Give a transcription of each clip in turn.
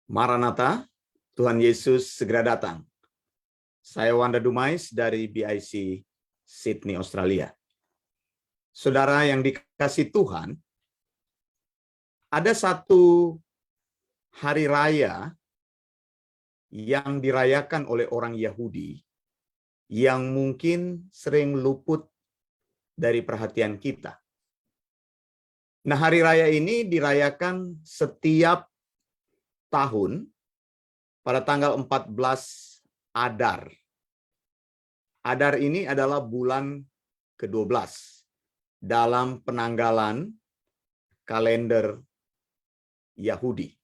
Maranatha, Tuhan Yesus segera datang. Saya Wanda Dumais dari BIC Sydney, Australia. Saudara yang dikasihi Tuhan, ada satu hari raya yang dirayakan oleh orang Yahudi yang mungkin sering luput dari perhatian kita. Nah, hari raya ini dirayakan setiap tahun pada tanggal 14 Adar. Adar ini adalah bulan ke-12 dalam penanggalan kalender Yahudi.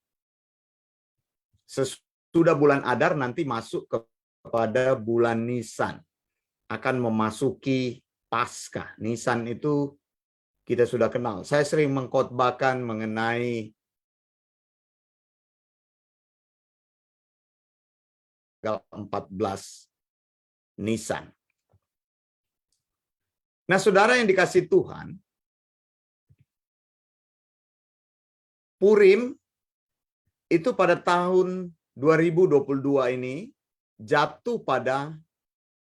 Sesudah bulan Adar nanti masuk kepada bulan Nisan. Akan memasuki Paskah. Nisan itu kita sudah kenal. Saya sering mengkhotbahkan mengenai tanggal 14 Nisan. Nah, saudara yang dikasihi Tuhan, Purim itu pada tahun 2022 ini jatuh pada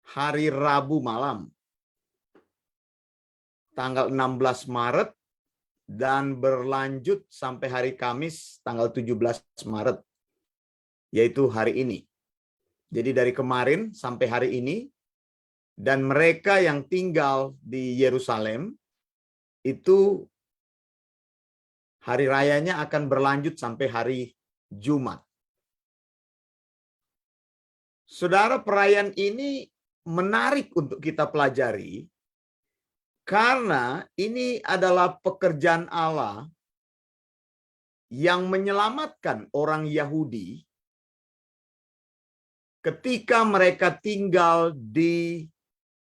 hari Rabu malam, tanggal 16 Maret, dan berlanjut sampai hari Kamis, tanggal 17 Maret, yaitu hari ini. Jadi dari kemarin sampai hari ini, dan mereka yang tinggal di Yerusalem, itu hari rayanya akan berlanjut sampai hari Jumat. Saudara, perayaan ini menarik untuk kita pelajari, karena ini adalah pekerjaan Allah yang menyelamatkan orang Yahudi ketika mereka tinggal di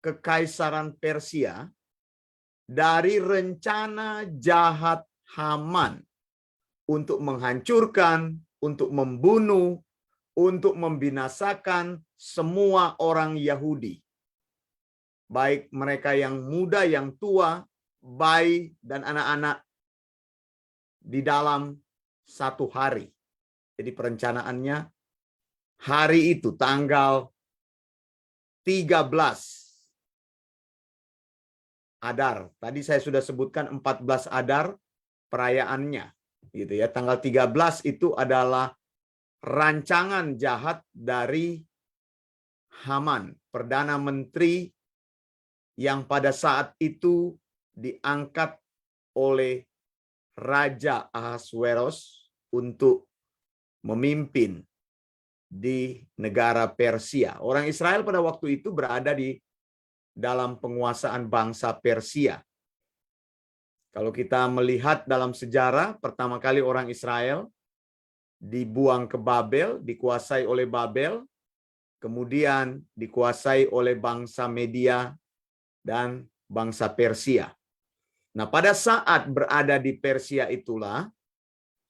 Kekaisaran Persia dari rencana jahat Haman untuk menghancurkan, untuk membunuh, untuk membinasakan semua orang Yahudi. Baik mereka yang muda, yang tua, bayi, dan anak-anak di dalam satu hari. Jadi perencanaannya hari itu tanggal 13 Adar. Tadi saya sudah sebutkan 14 Adar perayaannya, gitu ya. Tanggal 13 itu adalah rancangan jahat dari Haman, Perdana Menteri yang pada saat itu diangkat oleh Raja Ahasveros untuk memimpin di negara Persia. Orang Israel pada waktu itu berada di dalam penguasaan bangsa Persia. Kalau kita melihat dalam sejarah, pertama kali orang Israel dibuang ke Babel, dikuasai oleh Babel, kemudian dikuasai oleh bangsa Media dan bangsa Persia. Nah, pada saat berada di Persia itulah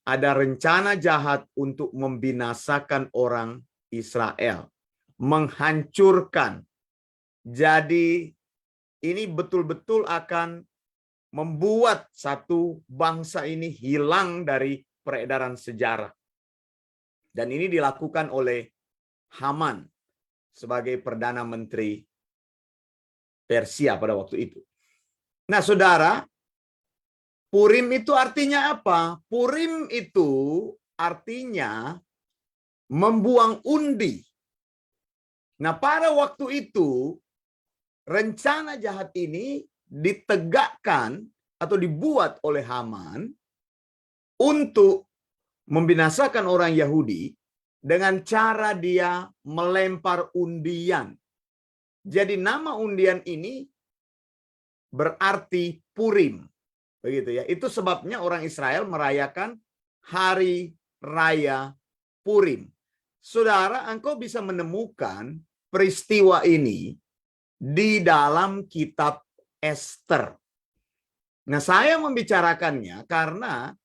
ada rencana jahat untuk membinasakan orang Israel, menghancurkan. Jadi ini betul-betul akan membuat satu bangsa ini hilang dari peredaran sejarah. Dan ini dilakukan oleh Haman sebagai Perdana Menteri Persia pada waktu itu. Nah, saudara, Purim itu artinya apa? Purim itu artinya membuang undi. Nah, pada waktu itu, rencana jahat ini ditegakkan atau dibuat oleh Haman untuk membinasakan orang Yahudi dengan cara dia melempar undian. Jadi nama undian ini berarti Purim. Begitu ya. Itu sebabnya orang Israel merayakan hari raya Purim. Saudara, engkau bisa menemukan peristiwa ini di dalam kitab Ester. Nah, saya membicarakannya karena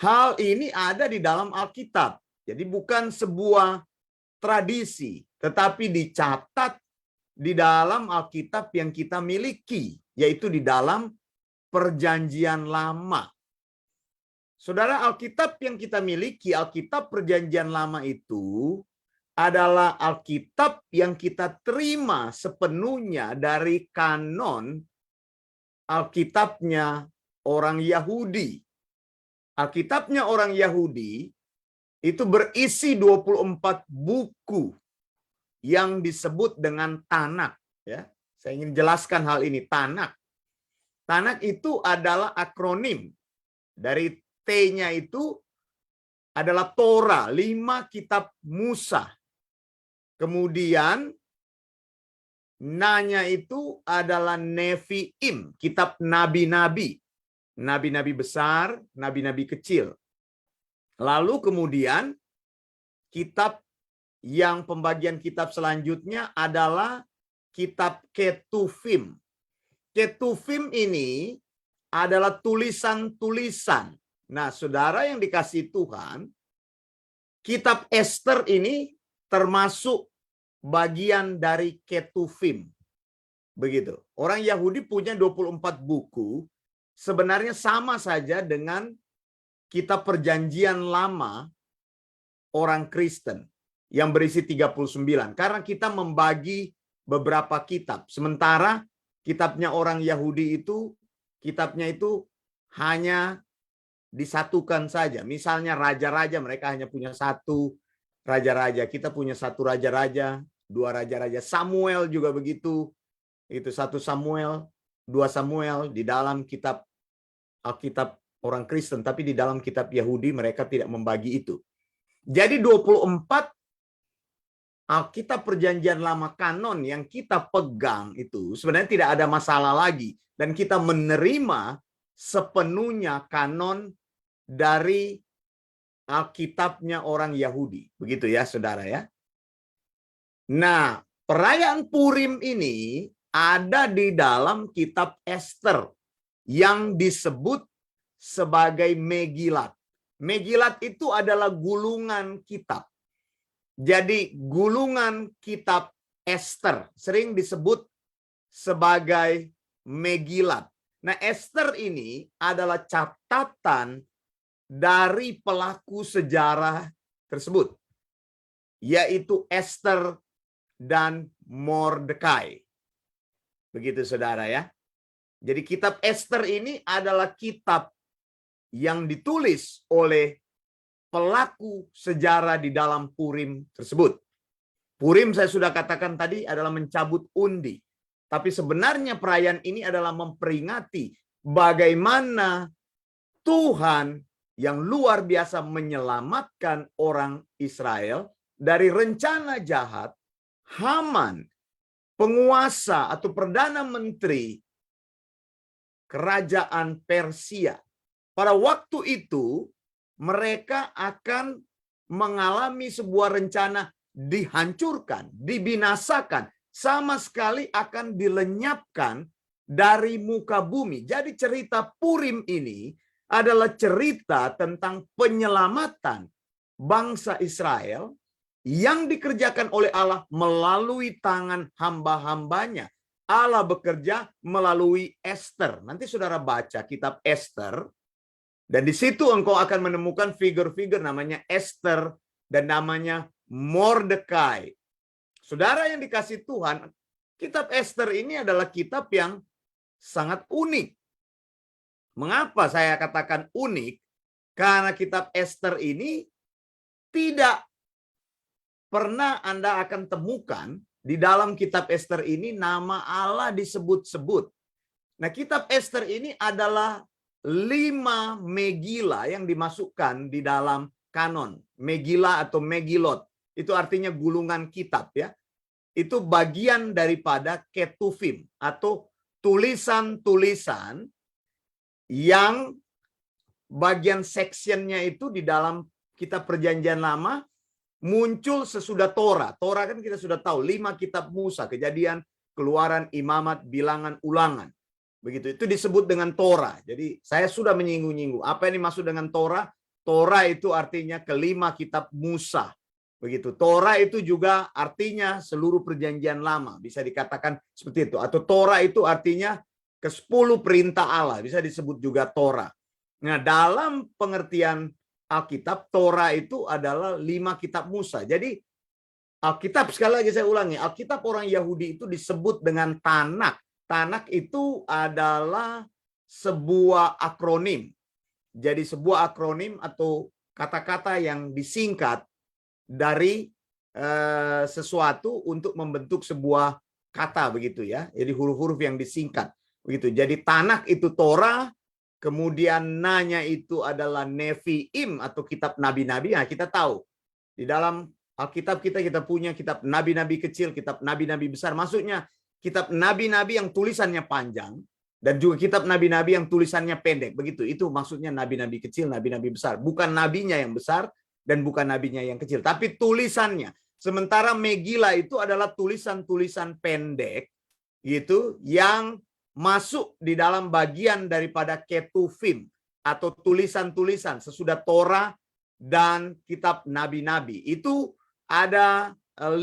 hal ini ada di dalam Alkitab. Jadi bukan sebuah tradisi, tetapi dicatat di dalam Alkitab yang kita miliki, yaitu di dalam Perjanjian Lama. Saudara, Alkitab yang kita miliki, Alkitab Perjanjian Lama itu adalah Alkitab yang kita terima sepenuhnya dari kanon Alkitabnya orang Yahudi. Alkitabnya orang Yahudi itu berisi 24 buku yang disebut dengan Tanak. Ya, saya ingin jelaskan hal ini. Tanak. Tanak itu adalah akronim. Dari T-nya itu adalah Torah, 5 kitab Musa. Kemudian N-nya itu adalah Nevi'im, kitab nabi-nabi. Nabi-nabi besar, nabi-nabi kecil. Lalu kemudian kitab yang pembagian kitab selanjutnya adalah kitab Ketuvim. Ketuvim ini adalah tulisan-tulisan. Nah, saudara yang dikasihi Tuhan, kitab Ester ini termasuk bagian dari Ketuvim. Begitu. Orang Yahudi punya 24 buku, sebenarnya sama saja dengan kitab Perjanjian Lama orang Kristen yang berisi 39. Karena kita membagi beberapa kitab. Sementara kitabnya orang Yahudi itu, kitabnya itu hanya disatukan saja. Misalnya raja-raja, mereka hanya punya satu raja-raja. Kita punya satu raja-raja, 2 raja-raja. Samuel juga begitu. Itu 1 Samuel, 2 Samuel di dalam kitab Alkitab orang Kristen. Tapi di dalam kitab Yahudi mereka tidak membagi itu. Jadi 24 Alkitab Perjanjian Lama kanon yang kita pegang itu sebenarnya tidak ada masalah lagi. Dan kita menerima sepenuhnya kanon dari Alkitabnya orang Yahudi. Begitu ya, saudara ya. Nah, perayaan Purim ini ada di dalam kitab Ester yang disebut sebagai Megilat. Megilat itu adalah gulungan kitab. Jadi gulungan kitab Ester sering disebut sebagai Megilat. Nah, Ester ini adalah catatan dari pelaku sejarah tersebut, yaitu Ester dan Mordekai. Begitu saudara ya. Jadi kitab Ester ini adalah kitab yang ditulis oleh pelaku sejarah di dalam Purim tersebut. Purim saya sudah katakan tadi adalah mencabut undi. Tapi sebenarnya perayaan ini adalah memperingati bagaimana Tuhan yang luar biasa menyelamatkan orang Israel dari rencana jahat Haman, penguasa atau perdana menteri kerajaan Persia. Pada waktu itu mereka akan mengalami sebuah rencana dihancurkan, dibinasakan, sama sekali akan dilenyapkan dari muka bumi. Jadi cerita Purim ini adalah cerita tentang penyelamatan bangsa Israel yang dikerjakan oleh Allah melalui tangan hamba-hambanya. Allah bekerja melalui Ester. Nanti saudara baca kitab Ester, dan di situ engkau akan menemukan figur-figur namanya Ester dan namanya Mordekai. Saudara yang dikasih Tuhan, kitab Ester ini adalah kitab yang sangat unik. Mengapa saya katakan unik? Karena kitab Ester ini tidak pernah Anda akan temukan di dalam kitab Ester ini nama Allah disebut-sebut. Nah, kitab Ester ini adalah 5 Megila yang dimasukkan di dalam kanon. Megila atau Megilot. Itu artinya gulungan kitab ya. Itu bagian daripada Ketuvim atau tulisan-tulisan yang bagian sectionnya itu di dalam kitab Perjanjian Lama muncul sesudah Torah. Torah kan kita sudah tahu 5 kitab Musa, Kejadian, Keluaran, Imamat, Bilangan, Ulangan. Begitu, itu disebut dengan Torah. Jadi saya sudah menyinggung-nyinggung. Apa yang dimaksud dengan Torah? Torah itu artinya ke-5 kitab Musa. Begitu. Torah itu juga artinya seluruh Perjanjian Lama. Bisa dikatakan seperti itu. Atau Torah itu artinya ke-10 perintah Allah. Bisa disebut juga Torah. Nah, dalam pengertian Alkitab, Torah itu adalah 5 kitab Musa. Jadi Alkitab, sekali lagi saya ulangi, Alkitab orang Yahudi itu disebut dengan Tanakh. Tanakh itu adalah sebuah akronim. Jadi sebuah akronim atau kata-kata yang disingkat dari sesuatu untuk membentuk sebuah kata, begitu ya. Jadi huruf-huruf yang disingkat begitu. Jadi Tanakh itu Torah, kemudian nanya itu adalah Nevi'im atau kitab nabi-nabi. Nah, kita tahu di dalam Alkitab kita punya kitab nabi-nabi kecil, kitab nabi-nabi besar. Maksudnya kitab nabi-nabi yang tulisannya panjang dan juga kitab nabi-nabi yang tulisannya pendek. Begitu. Itu maksudnya nabi-nabi kecil, nabi-nabi besar. Bukan nabinya yang besar dan bukan nabinya yang kecil, tapi tulisannya. Sementara Megillah itu adalah tulisan-tulisan pendek gitu yang masuk di dalam bagian daripada Ketuvim atau tulisan-tulisan sesudah Torah dan kitab nabi-nabi. Itu ada 5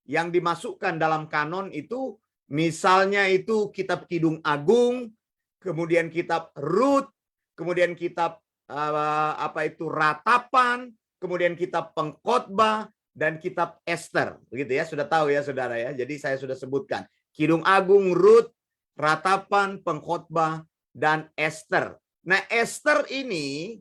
yang dimasukkan dalam kanon itu, misalnya itu kitab Kidung Agung, kemudian kitab Rut, kemudian kitab Ratapan, kemudian kitab Pengkhotbah dan kitab Ester. Begitu ya, sudah tahu ya Saudara ya. Jadi saya sudah sebutkan Kidung Agung, Rut, Ratapan, Pengkhotbah dan Ester. Nah, Ester ini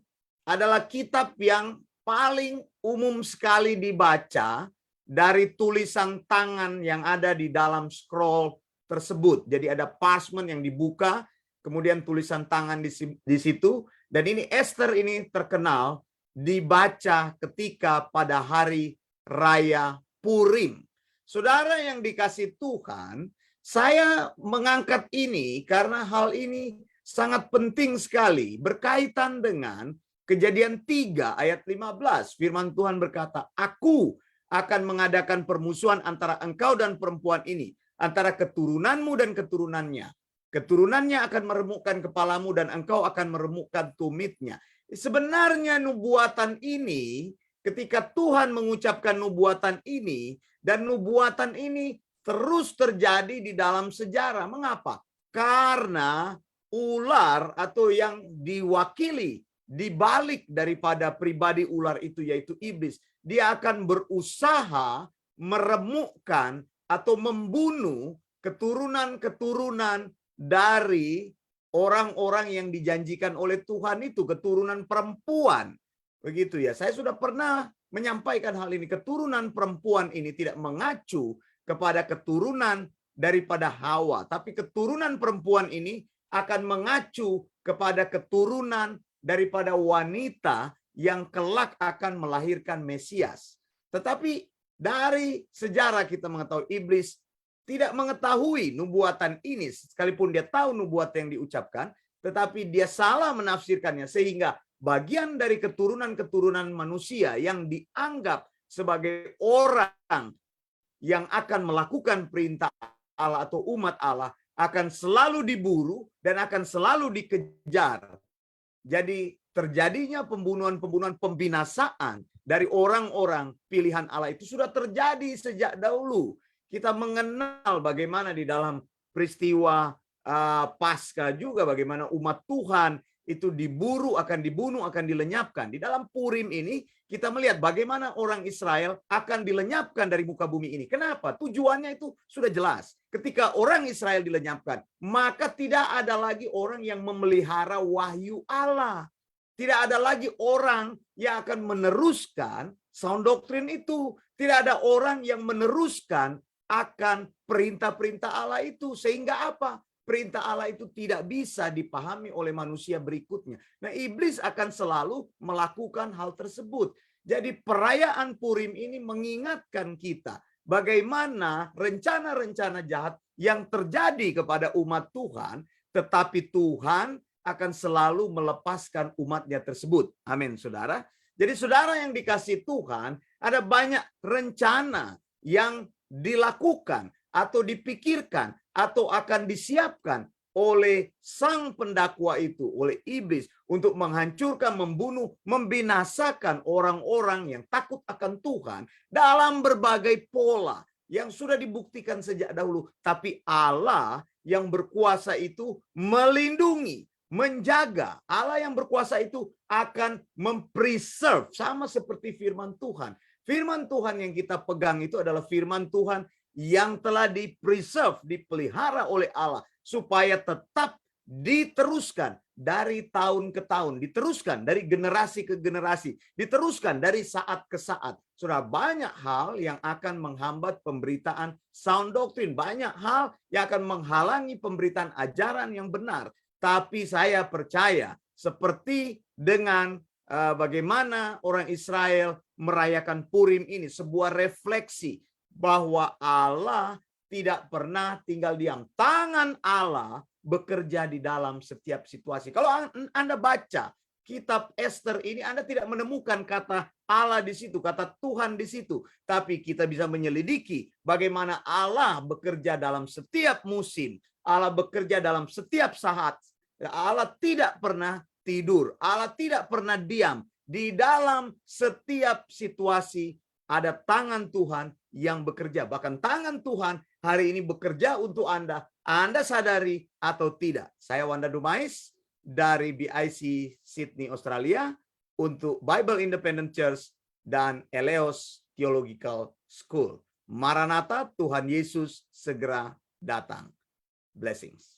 adalah kitab yang paling umum sekali dibaca dari tulisan tangan yang ada di dalam scroll tersebut. Jadi ada parchment yang dibuka, kemudian tulisan tangan di situ. Dan ini Ester ini terkenal dibaca ketika pada hari raya Purim. Saudara yang dikasih Tuhan, saya mengangkat ini karena hal ini sangat penting sekali berkaitan dengan Kejadian 3 ayat 15. Firman Tuhan berkata, "Aku akan mengadakan permusuhan antara engkau dan perempuan ini, antara keturunanmu dan keturunannya. Keturunannya akan meremukkan kepalamu dan engkau akan meremukkan tumitnya." Sebenarnya nubuatan ini, ketika Tuhan mengucapkan nubuatan ini, dan nubuatan ini terus terjadi di dalam sejarah. Mengapa? Karena ular atau yang diwakili di balik daripada pribadi ular itu, yaitu iblis, dia akan berusaha meremukkan atau membunuh keturunan-keturunan dari orang-orang yang dijanjikan oleh Tuhan itu, keturunan perempuan. Begitu ya. Saya sudah pernah menyampaikan hal ini. Keturunan perempuan ini tidak mengacu kepada keturunan daripada Hawa, tapi keturunan perempuan ini akan mengacu kepada keturunan daripada wanita yang kelak akan melahirkan Mesias. Tetapi dari sejarah kita mengetahui iblis tidak mengetahui nubuatan ini, sekalipun dia tahu nubuatan yang diucapkan, tetapi dia salah menafsirkannya, sehingga bagian dari keturunan-keturunan manusia yang dianggap sebagai orang yang akan melakukan perintah Allah atau umat Allah akan selalu diburu dan akan selalu dikejar. Jadi terjadinya pembunuhan-pembunuhan, pembinasaan dari orang-orang pilihan Allah itu sudah terjadi sejak dahulu. Kita mengenal bagaimana di dalam peristiwa Paskah juga bagaimana umat Tuhan itu diburu, akan dibunuh, akan dilenyapkan. Di dalam Purim ini kita melihat bagaimana orang Israel akan dilenyapkan dari muka bumi ini. Kenapa? Tujuannya itu sudah jelas. Ketika orang Israel dilenyapkan, maka tidak ada lagi orang yang memelihara wahyu Allah. Tidak ada lagi orang yang akan meneruskan sound doktrin itu. Tidak ada orang yang meneruskan akan perintah-perintah Allah itu. Sehingga apa? Perintah Allah itu tidak bisa dipahami oleh manusia berikutnya. Nah, iblis akan selalu melakukan hal tersebut. Jadi perayaan Purim ini mengingatkan kita bagaimana rencana-rencana jahat yang terjadi kepada umat Tuhan, tetapi Tuhan akan selalu melepaskan umatnya tersebut. Amin, saudara. Jadi saudara yang dikasih Tuhan, ada banyak rencana yang dilakukan atau dipikirkan atau akan disiapkan oleh sang pendakwa itu, oleh iblis, untuk menghancurkan, membunuh, membinasakan orang-orang yang takut akan Tuhan dalam berbagai pola yang sudah dibuktikan sejak dahulu. Tapi Allah yang berkuasa itu melindungi, menjaga. Allah yang berkuasa itu akan mempreserve, sama seperti firman Tuhan. Firman Tuhan yang kita pegang itu adalah firman Tuhan yang telah dipreserve, dipelihara oleh Allah supaya tetap diteruskan dari tahun ke tahun, diteruskan dari generasi ke generasi, diteruskan dari saat ke saat. Sudah banyak hal yang akan menghambat pemberitaan sound doctrine, banyak hal yang akan menghalangi pemberitaan ajaran yang benar. Tapi saya percaya seperti dengan bagaimana orang Israel merayakan Purim ini, sebuah refleksi bahwa Allah tidak pernah tinggal diam. Tangan Allah bekerja di dalam setiap situasi. Kalau Anda baca kitab Esther ini, Anda tidak menemukan kata Allah di situ, kata Tuhan di situ. Tapi kita bisa menyelidiki bagaimana Allah bekerja dalam setiap musim. Allah bekerja dalam setiap saat. Allah tidak pernah tidur. Allah tidak pernah diam. Di dalam setiap situasi ada tangan Tuhan yang bekerja. Bahkan tangan Tuhan hari ini bekerja untuk Anda. Anda sadari atau tidak. Saya Wanda Dumais dari BIC Sydney, Australia untuk Bible Independent Church dan Eleos Theological School. Maranatha, Tuhan Yesus segera datang. Blessings.